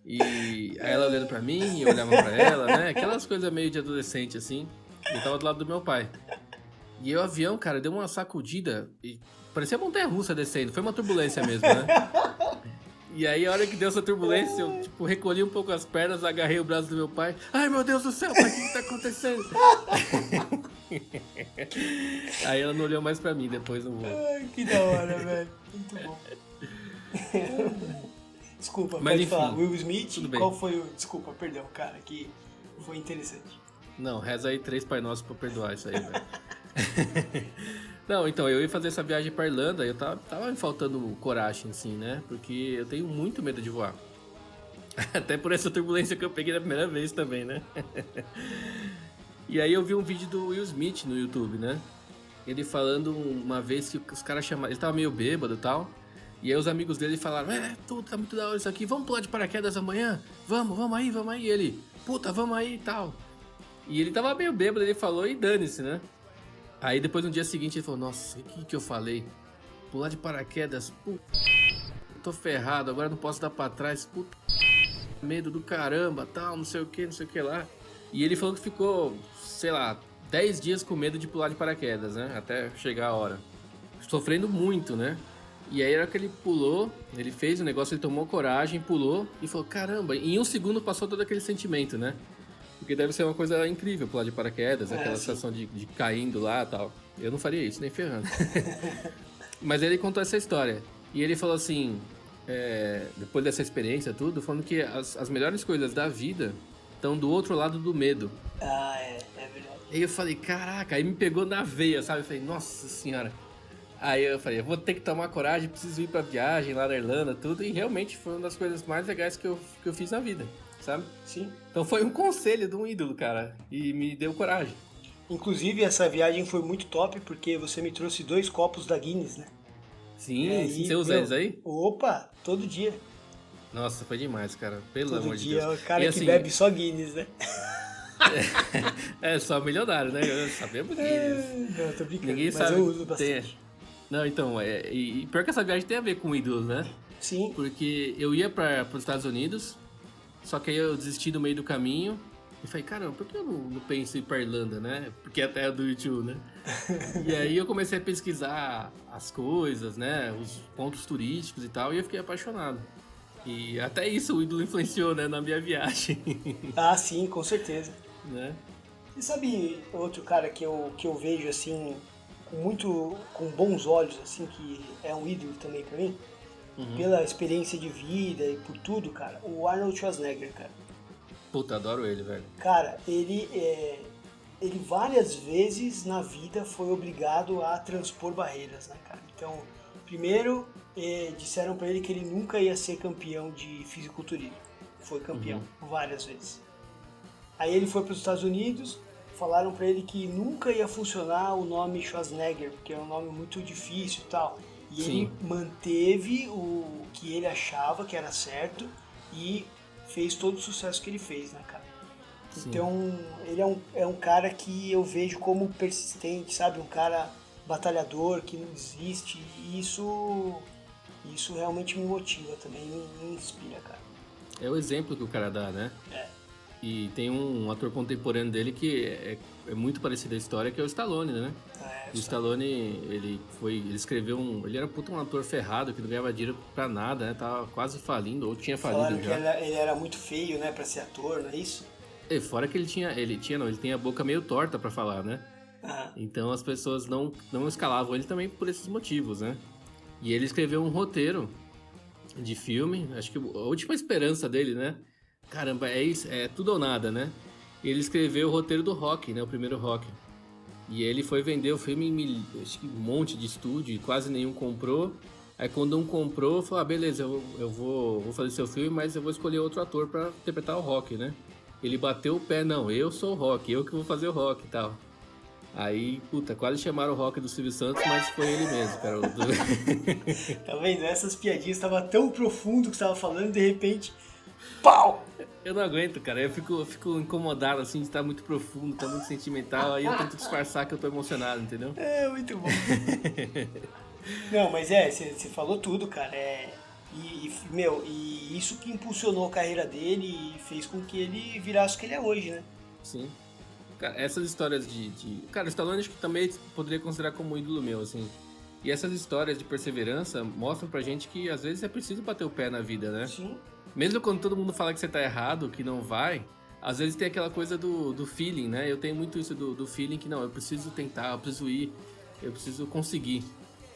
E aí ela olhando pra mim, eu olhava pra ela, né? Aquelas coisas meio de adolescente, assim. Eu tava do lado do meu pai. E o avião, cara, deu uma sacudida e parecia montanha-russa descendo. Foi uma turbulência mesmo, né? E aí, a hora que deu essa turbulência, eu, tipo, recolhi um pouco as pernas, agarrei o braço do meu pai. Ai, meu Deus do céu, pai, o que tá acontecendo? Aí ela não olhou mais pra mim depois no voo. Ai, que da hora, velho. Muito bom. Desculpa, mas pode enfim, falar. Will Smith, tudo bem. qual foi o... Desculpa, perdão, cara, que foi interessante. Não, reza aí 3 Pai Nossos pra perdoar isso aí, velho. Não, então, eu ia fazer essa viagem pra Irlanda, eu tava me faltando coragem, assim, né? Porque eu tenho muito medo de voar. Até por essa turbulência que eu peguei na primeira vez também, né? E aí eu vi um vídeo do Will Smith no YouTube, né? Ele falando uma vez que os caras chamaram... Ele tava meio bêbado e tal. E aí os amigos dele falaram, tá muito da hora isso aqui, vamos pular de paraquedas amanhã? Vamos aí. E ele, puta, vamos aí e tal. E ele tava meio bêbado, ele falou e dane-se, né? Aí depois no dia seguinte ele falou, nossa, o que eu falei? Pular de paraquedas, puta, tô ferrado, agora não posso dar pra trás, puta, medo do caramba, tal, não sei o que lá. E ele falou que ficou, sei lá, 10 dias com medo de pular de paraquedas, né? Até chegar a hora. Sofrendo muito, né? E aí era que ele pulou, ele fez o negócio, ele tomou coragem, pulou e falou, caramba, em um segundo passou todo aquele sentimento, né? Porque deve ser uma coisa incrível pular de paraquedas, aquela sensação de caindo lá e tal. Eu não faria isso, nem ferrando. Mas ele contou essa história. E ele falou assim, depois dessa experiência tudo, falando que as melhores coisas da vida estão do outro lado do medo. Ah, é verdade. Aí eu falei, caraca, aí me pegou na veia, sabe? Eu falei, nossa senhora. Aí eu falei, eu vou ter que tomar coragem, preciso ir pra viagem lá na Irlanda, tudo. E realmente foi uma das coisas mais legais que eu fiz na vida, sabe? Sim. Então foi um conselho de um ídolo, cara. E me deu coragem. Inclusive, essa viagem foi muito top, porque você me trouxe 2 copos da Guinness, né? Sim, você usa eles aí? Opa, todo dia. Nossa, foi demais, cara. Pelo Todo amor de dia, Deus. o cara E, que assim, bebe só Guinness, né? só milionário, né? Eu sabemos disso. Não, tô brincando, Ninguém mas sabe. eu uso bastante. Não, então, e pior que essa viagem tem a ver com ídolos, né? Sim. Porque eu ia para os Estados Unidos, só que aí eu desisti no meio do caminho e falei, caramba, por que eu não penso em ir pra Irlanda, né? Porque é a terra do YouTube, né? E aí eu comecei a pesquisar as coisas, né? Os pontos turísticos e tal, e eu fiquei apaixonado. E até isso o ídolo influenciou, né? Na minha viagem. Ah, sim, com certeza. Né? E sabe outro cara que eu vejo assim, com bons olhos, assim, que é um ídolo também pra mim? Pela experiência de vida e por tudo, cara, o Arnold Schwarzenegger, cara. Puta, adoro ele, velho. Cara, ele várias vezes na vida foi obrigado a transpor barreiras, né, cara? Então, primeiro, disseram pra ele que ele nunca ia ser campeão de fisiculturismo. Foi campeão várias vezes. Aí ele foi para os Estados Unidos, falaram pra ele que nunca ia funcionar o nome Schwarzenegger, porque é um nome muito difícil e tal. E Sim. ele manteve o que ele achava que era certo e fez todo o sucesso que ele fez, né, cara? Sim. Então, ele é um cara que eu vejo como persistente, sabe? Um cara batalhador, que não desiste. E isso realmente me motiva também, me inspira, cara. É o exemplo que o cara dá, né? É. E tem um ator contemporâneo dele que é muito parecido à história, que é o Stallone, né? O Stallone, ele escreveu ele era um ator ferrado, que não ganhava dinheiro pra nada, né? Tava quase falindo, ou tinha falido Falaram já. que ele era muito feio, né, pra ser ator, não é isso? E fora que ele tem a boca meio torta pra falar, né? Então as pessoas não escalavam ele também por esses motivos, né? E ele escreveu um roteiro de filme, acho que a última esperança dele, né? Caramba, é isso, é tudo ou nada, né? Ele escreveu o roteiro do Rock, né? O primeiro Rock. E ele foi vender o filme em acho que um monte de estúdio e quase nenhum comprou. Aí quando um comprou, falou, beleza, eu vou fazer seu filme, mas eu vou escolher outro ator pra interpretar o Rock, né? Ele bateu o pé, não, eu sou o Rock, eu que vou fazer o Rock e tal. Aí, puta, quase chamaram o Rock do Silvio Santos, mas foi ele mesmo, cara. Tá vendo? Essas piadinhas estavam tão profundo que você tava falando, de repente, pau! Eu não aguento, cara. Eu fico incomodado, assim, de estar muito profundo, tá muito sentimental. Aí eu tento disfarçar que eu tô emocionado, entendeu? É, muito bom. Não, mas você falou tudo, cara. E isso que impulsionou a carreira dele e fez com que ele virasse o que ele é hoje, né? Sim. Cara, essas histórias Cara, o Stallone acho que também poderia considerar como um ídolo meu, assim. E essas histórias de perseverança mostram pra gente que às vezes é preciso bater o pé na vida, né? Sim. Mesmo quando todo mundo fala que você tá errado, que não vai, às vezes tem aquela coisa do feeling, né? Eu tenho muito isso do feeling que não, eu preciso tentar, eu preciso ir, eu preciso conseguir.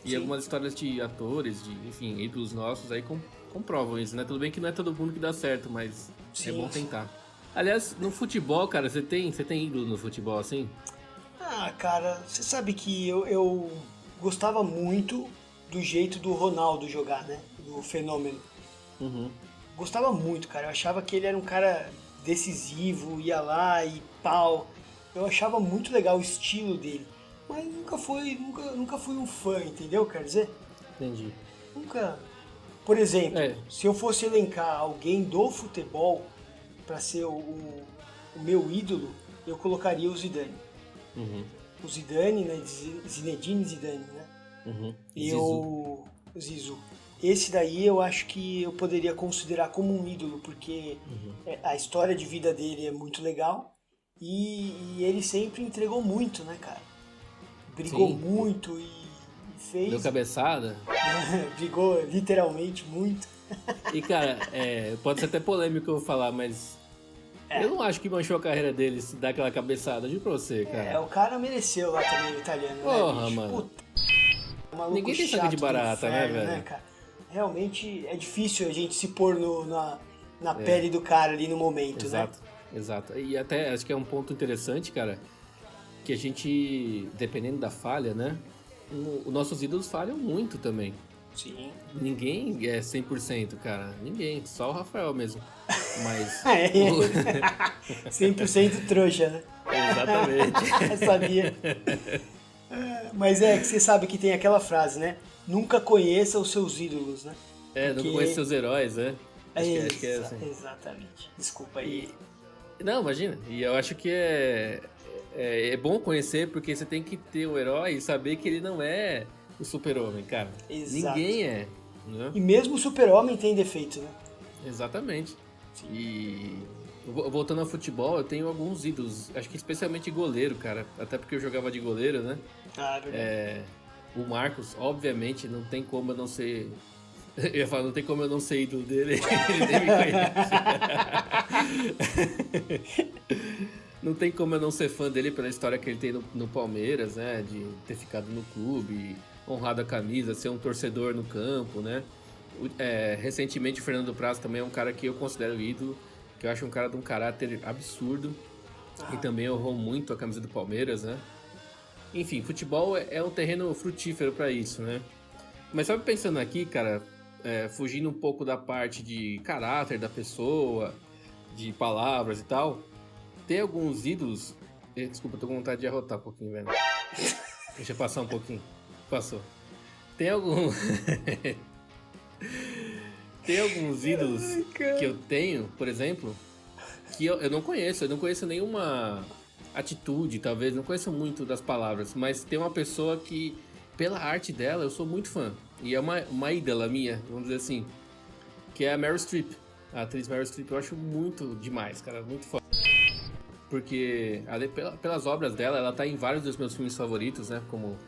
E Sim. algumas histórias de atores, enfim, ídolos nossos aí comprovam isso, né? Tudo bem que não é todo mundo que dá certo, mas Sim, é bom tentar. Aliás, no futebol, cara, você tem ídolo no futebol, assim? Ah, cara, você sabe que eu gostava muito do jeito do Ronaldo jogar, né? Do Fenômeno. Gostava muito, cara. Eu achava que ele era um cara decisivo, ia lá e pau. Eu achava muito legal o estilo dele. Mas nunca fui um fã, entendeu? Quer dizer? Entendi. Nunca. Por exemplo, É. se eu fosse elencar alguém do futebol pra ser o meu ídolo, eu colocaria o Zidane. Uhum. O Zidane, né? Zinedine Zidane, né? Uhum. O Zizou. Esse daí eu acho que eu poderia considerar como um ídolo, porque a história de vida dele é muito legal e ele sempre entregou muito, né, cara? Brigou Sim. muito e fez... Deu cabeçada. Brigou literalmente muito. E, cara, pode ser até polêmico o que eu vou falar, mas eu não acho que manchou a carreira dele se dar aquela cabeçada. Juro pra você, cara. O cara mereceu lá também, o italiano, Porra, né, bicho? mano. Puta, maluco Ninguém tem sangue chato de do barata, inferno, né, velho? cara? Realmente é difícil a gente se pôr na pele do cara ali no momento, Exato, né? exato. E até acho que é um ponto interessante, cara, que a gente, dependendo da falha, né? Os nossos ídolos falham muito também. Sim. Ninguém é 100%, cara. Ninguém, só o Rafael mesmo. Mas. 100% trouxa, né? Exatamente. Sabia. Mas que você sabe que tem aquela frase, né? Nunca conheça os seus ídolos, né? Não conhece seus heróis, né? Acho que é assim. Exatamente. Desculpa aí. Não, imagina. E eu acho que é bom conhecer, porque você tem que ter o herói e saber que ele não é o super-homem, cara. Exato. Ninguém é. Né? E mesmo o super-homem tem defeito, né? Exatamente. Sim. E voltando ao futebol, eu tenho alguns ídolos, acho que especialmente goleiro, cara. Até porque eu jogava de goleiro, né? Ah, verdade. O Marcos, obviamente, não tem como eu não ser. Eu ia falar, não tem como eu não ser ídolo dele, ele nem me conhece. Não tem como eu não ser fã dele pela história que ele tem no Palmeiras, né? De ter ficado no clube, honrado a camisa, ser um torcedor no campo, né? Recentemente o Fernando Praz também é um cara que eu considero ídolo, que eu acho um cara de um caráter absurdo e também honrou muito a camisa do Palmeiras, né? Enfim, futebol é um terreno frutífero para isso, né? Mas sabe, pensando aqui, cara, fugindo um pouco da parte de caráter da pessoa, de palavras e tal, tem alguns ídolos... Desculpa, eu tô com vontade de arrotar um pouquinho, velho. Deixa eu passar um pouquinho. Passou. Tem alguns ídolos que eu tenho, por exemplo, que eu não conheço nenhuma atitude, talvez, não conheço muito das palavras, mas tem uma pessoa que, pela arte dela, eu sou muito fã, e é uma ídola minha, vamos dizer assim, que é a Meryl Streep. A atriz Meryl Streep eu acho muito demais, cara, muito foda. Porque, pelas obras dela, ela tá em vários dos meus filmes favoritos, né, como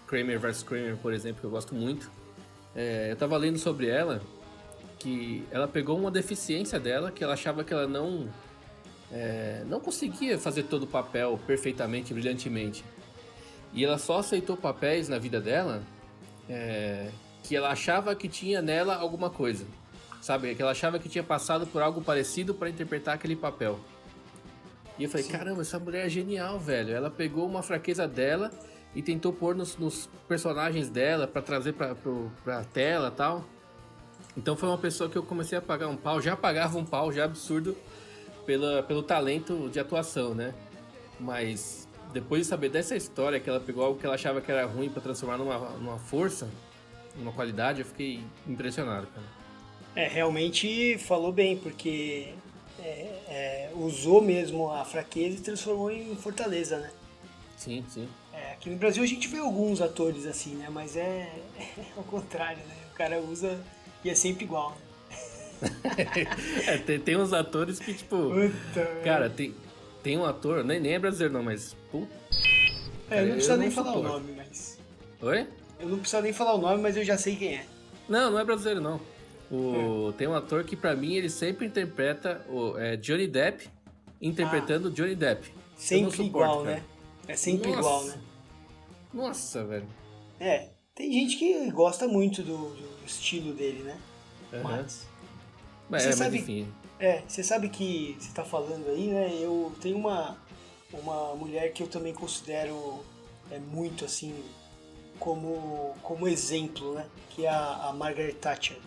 Kramer vs. Kramer, por exemplo, que eu gosto muito. Eu tava lendo sobre ela, que ela pegou uma deficiência dela, que ela achava que ela não conseguia fazer todo o papel perfeitamente, brilhantemente. E ela só aceitou papéis na vida dela que ela achava que tinha nela alguma coisa. Sabe? Que ela achava que tinha passado por algo parecido para interpretar aquele papel. E eu falei, caramba, essa mulher é genial, velho. Ela pegou uma fraqueza dela e tentou pôr nos personagens dela para trazer pra tela e tal. Então foi uma pessoa que eu comecei a pagar um pau, já pagava um pau, já absurdo, pelo talento de atuação, né? Mas depois de saber dessa história, que ela pegou algo que ela achava que era ruim para transformar numa força, numa qualidade, eu fiquei impressionado, cara. Realmente falou bem, porque usou mesmo a fraqueza e transformou em fortaleza, né? Sim, sim. Aqui no Brasil a gente vê alguns atores assim, né? Mas é ao contrário, né? O cara usa e é sempre igual, né? Tem uns atores que, tipo... Puta, cara, tem um ator, nem é brasileiro não, mas... Puta, eu não preciso nem falar suporto o nome, mas... Oi? Eu não preciso nem falar o nome, mas eu já sei quem é. Não é brasileiro não. Tem um ator que pra mim ele sempre interpreta Johnny Depp interpretando Johnny Depp. Sempre igual, cara. Né? É sempre igual, né? Nossa, velho. Tem gente que gosta muito do estilo dele, né? Mas mas enfim. Você sabe que você tá falando aí, né? Eu tenho uma mulher que eu também considero muito assim como exemplo, né? Que é a Margaret Thatcher,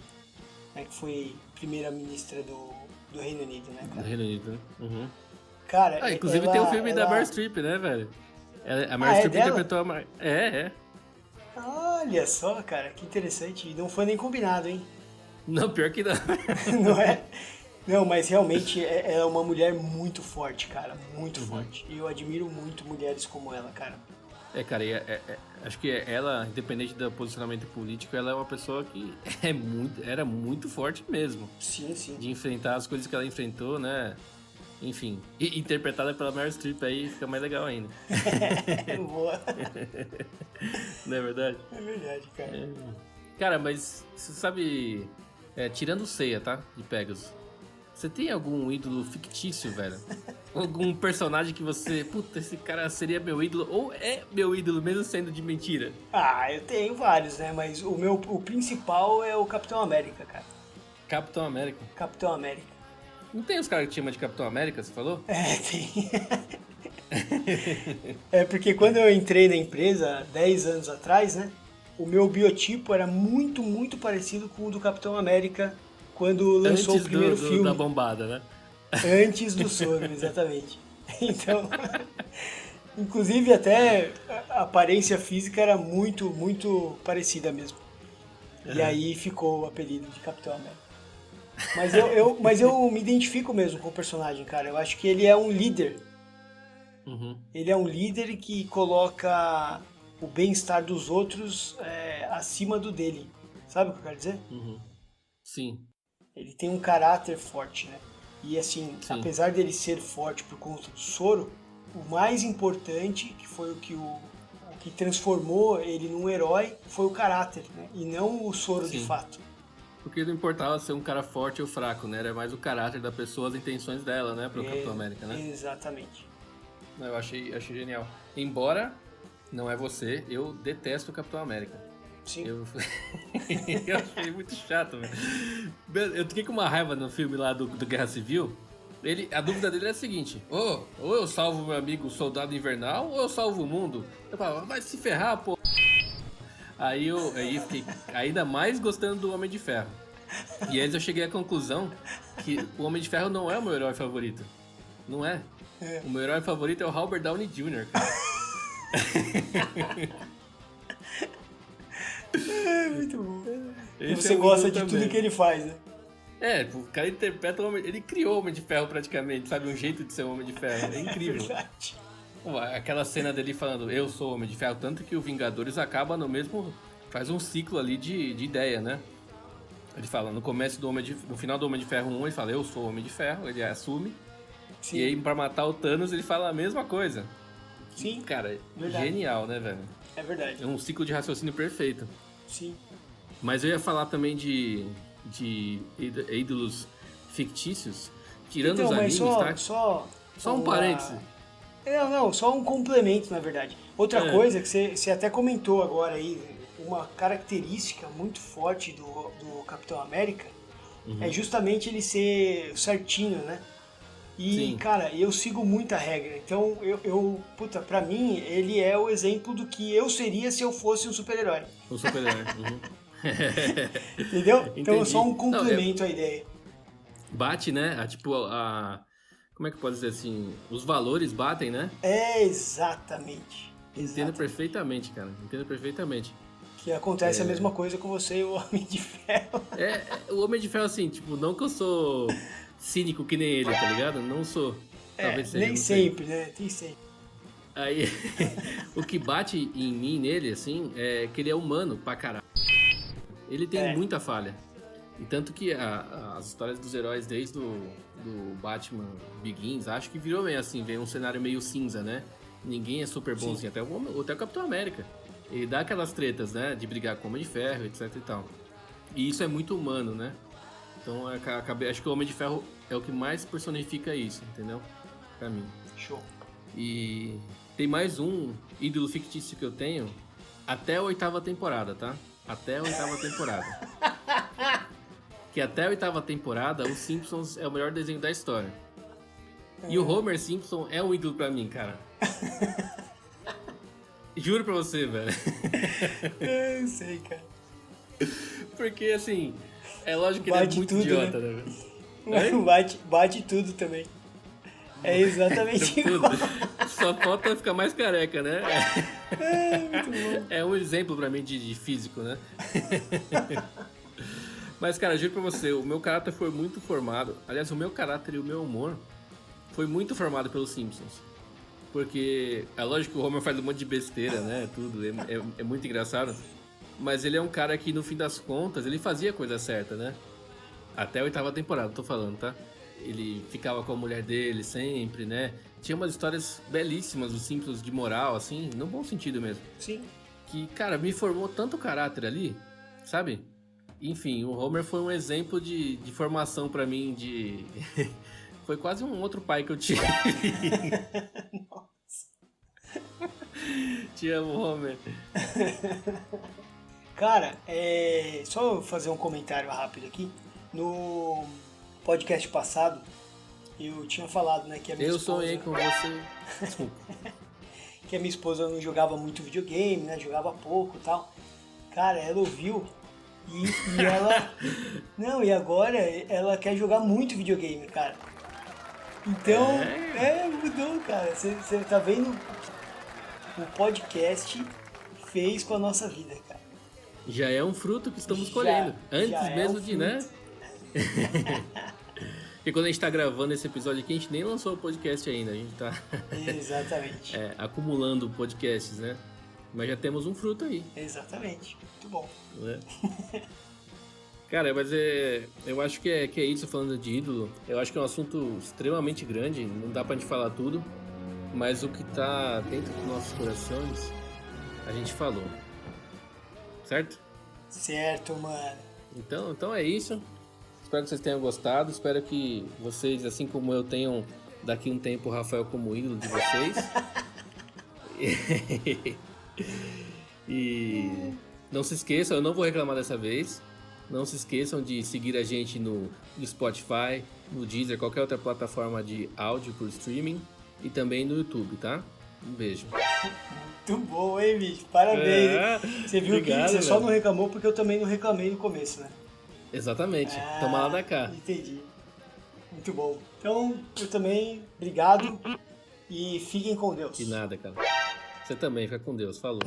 né? Que foi primeira-ministra do Reino Unido, né, cara? Do Reino Unido, né? Uhum. Cara, inclusive tem o filme da Meryl Streep, né, velho? A Meryl Streep interpretou a Olha só, cara, que interessante. Não foi nem combinado, hein? Não, pior que não. Não é? Não, mas realmente ela é uma mulher muito forte, cara. Muito forte. E eu admiro muito mulheres como ela, cara. Cara, acho que ela, independente do posicionamento político, ela é uma pessoa que era muito forte mesmo. Sim, sim. De enfrentar as coisas que ela enfrentou, né? Enfim, interpretada pela Meryl Streep aí fica mais legal ainda. Boa. Não é verdade? É verdade, cara. Cara, mas você sabe, tirando o Seiya, tá? De Pegasus, você tem algum ídolo fictício, velho? Algum personagem que você... Puta, esse cara seria meu ídolo, ou é meu ídolo mesmo sendo de mentira? Ah, eu tenho vários, né? Mas o principal é o Capitão América, cara. Capitão América. Capitão América. Não tem os caras que te chamam de Capitão América, você falou? Tem. É porque quando eu entrei na empresa, 10 anos atrás, né? O meu biotipo era muito, muito parecido com o do Capitão América quando lançou o primeiro filme. Da bombada, né? Antes do soro, exatamente. Então, inclusive até a aparência física era muito, muito parecida mesmo. E aí ficou o apelido de Capitão América. Mas eu me identifico mesmo com o personagem, cara. Eu acho que ele é um líder. Ele é um líder que coloca o bem-estar dos outros acima do dele. Sabe o que eu quero dizer? Sim. Ele tem um caráter forte, né? E assim, apesar dele ser forte por conta do soro, o mais importante, que foi o que transformou ele num herói, foi o caráter, né? E não o soro de fato. Porque não importava ser um cara forte ou fraco, né? Era mais o caráter da pessoa, as intenções dela, né? Pro Capitão América, né? Exatamente. Eu achei genial. Embora não é você, eu detesto o Capitão América. Sim. Eu achei muito chato, velho. Eu fiquei com uma raiva no filme lá do Guerra Civil. A dúvida dele é a seguinte: ou eu salvo meu amigo Soldado Invernal, ou eu salvo o mundo. Eu falava, vai se ferrar, pô. Aí eu fiquei ainda mais gostando do Homem de Ferro. E aí eu cheguei à conclusão que o Homem de Ferro não é o meu herói favorito. Não é. O meu herói favorito é o Robert Downey Jr., cara. Muito bom. E você gosta de tudo que ele faz, né? O cara interpreta o Homem... Ele criou o Homem de Ferro praticamente, sabe? Um jeito de ser o Homem de Ferro. É incrível. Verdade. Aquela cena dele falando, eu sou o Homem de Ferro, tanto que o Vingadores acaba no mesmo... Faz um ciclo ali de ideia, né? Ele fala, no final do Homem de Ferro 1, ele fala, eu sou o Homem de Ferro, ele assume. Sim. E aí, pra matar o Thanos, ele fala a mesma coisa. Sim. Cara, verdade. Genial, né, velho? É verdade. É um ciclo de raciocínio perfeito. Sim. Mas eu ia falar também de ídolos fictícios, tirando os animes, tá? Só um parêntese. Não, só um complemento, na verdade. Outra coisa que você até comentou agora aí, uma característica muito forte do Capitão América é justamente ele ser certinho, né? E, sim, cara, eu sigo muita regra. Então, pra mim, ele é o exemplo do que eu seria se eu fosse um super-herói. Um super-herói. Entendeu? Entendi. Então, só um complemento à ideia. Bate, né? Como é que pode dizer assim? Os valores batem, né? Exatamente. Entendo perfeitamente, cara. Entendo perfeitamente. Que acontece a mesma coisa com você e o Homem de Ferro. O Homem de Ferro, assim, tipo, não que eu sou cínico que nem ele, tá ligado? Não sou. Talvez seja, nem sempre, né? Tem sempre. Aí, o que bate em mim, nele, assim, é que ele é humano pra caralho. Ele tem muita falha. E tanto que as histórias dos heróis desde do Batman Begins, acho que virou meio assim, veio um cenário meio cinza, né? Ninguém é super bonzinho, até o Capitão América. Ele dá aquelas tretas, né? De brigar com o Homem de Ferro, etc e tal. E isso é muito humano, né? Então, acho que o Homem de Ferro é o que mais personifica isso, entendeu? Pra mim. Show. E tem mais um ídolo fictício que eu tenho até a 8ª temporada, tá? Até a 8ª temporada. Que até a 8ª temporada, os Simpsons é o melhor desenho da história. E o Homer Simpson é um ídolo pra mim, cara. Juro pra você, velho. Eu sei, cara. Porque, assim, é lógico que ele é muito tudo, idiota, né, velho? Bate tudo também. É exatamente igual. Só falta ficar mais careca, né? Muito bom. É um exemplo pra mim de físico, né? Mas, cara, juro pra você, o meu caráter foi muito formado. Aliás, o meu caráter e o meu humor foi muito formado pelos Simpsons. Porque é lógico que o Homer faz um monte de besteira, né? Tudo. É muito engraçado. Mas ele é um cara que, no fim das contas, ele fazia a coisa certa, né? Até a 8ª temporada, tô falando, tá? Ele ficava com a mulher dele sempre, né? Tinha umas histórias belíssimas dos Simpsons de moral, assim, no bom sentido mesmo. Sim. Que, cara, me formou tanto caráter ali, sabe? Enfim, o Homer foi um exemplo de formação pra mim, de... Foi quase um outro pai que eu tive. Te amo, Homer. Cara, só eu fazer um comentário rápido aqui. No podcast passado, eu tinha falado, né, que a minha Eu esposa... sonhei com você. Desculpa. Que a minha esposa não jogava muito videogame, né, jogava pouco e tal. Cara, ela ouviu e ela... Não, e agora ela quer jogar muito videogame, cara. Então, mudou, cara. Você tá vendo o podcast fez com a nossa vida, cara. Já é um fruto que estamos colhendo. Antes mesmo de, né? Porque quando a gente tá gravando esse episódio aqui, a gente nem lançou o podcast ainda. A gente tá Exatamente. acumulando podcasts, né? Mas já temos um fruto aí. Exatamente. Muito bom. Né? Cara, mas eu acho que é isso, falando de ídolo. Eu acho que é um assunto extremamente grande, não dá pra gente falar tudo. Mas o que tá dentro dos nossos corações, a gente falou. Certo? Certo, mano. Então é isso. Espero que vocês tenham gostado. Espero que vocês, assim como eu, tenham daqui um tempo o Rafael como ídolo de vocês. E não se esqueçam, eu não vou reclamar dessa vez. Não se esqueçam de seguir a gente no Spotify, no Deezer, qualquer outra plataforma de áudio por streaming. E também no YouTube, tá? Um beijo. Muito bom, hein, bicho? Parabéns. Você viu obrigado, que você só velho. não reclamou porque eu também não reclamei no começo, né? Exatamente. Toma lá da cá. Entendi. Muito bom. Então, eu também, obrigado e fiquem com Deus. De nada, cara. Você também, fica com Deus. Falou.